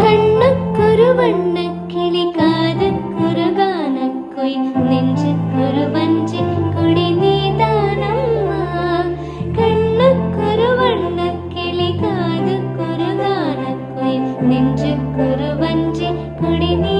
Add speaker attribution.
Speaker 1: கண்ணுக்கொரு வண்ணக்கிளி காதுக்கொரு கானக்குயில் நெஞ்சுக்கொரு வஞ்சிக் கொடி நீதானம்மா. கண்ணுக்கொரு வண்ணக்கிளி காதுக்கொரு கானக்குயில் நெஞ்சுக்கொரு வஞ்சிக் கொடி நீ